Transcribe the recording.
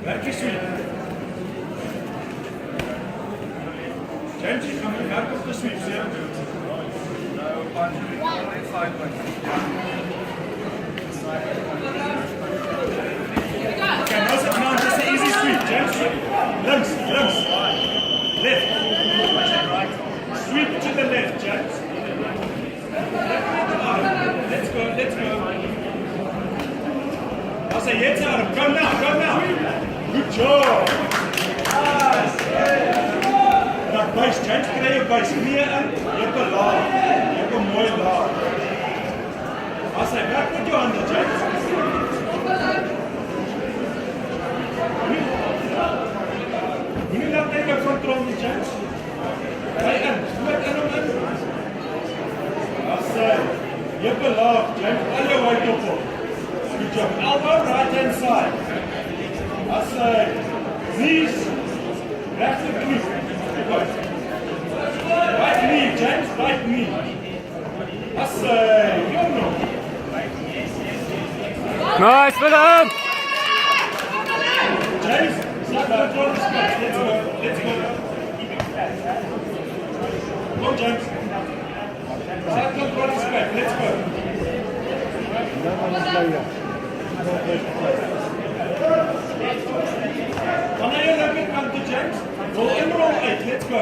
Werk je sweep. James, je kan je werk op de sweep, zie je? Okay, now just an easy sweep, James. Links, links. Left. Sweep to the left, James. Let's go, let's go. I'll say, yes, Adam. Go now, go now. Good job. Nou, buis, James, krijg je buis. Knieën in, je hebt een laag. Je hebt een mooi laag. I'll say, werk met je handen, James. Moet laat even control die James. Kijk in, doe het in om in. I'll say, je hebt een laag, James. Al je weight op. Good job. Elbow, right hand side. I'll say, knees, left knee. Right knee, James, right knee. I'll say, no. Nice, well done! James, start control the space. Let's go, let's go. Go, James. Start control the space. Let's go. Wanneer je lekker komt, James, roll in, roll uit. Let's go.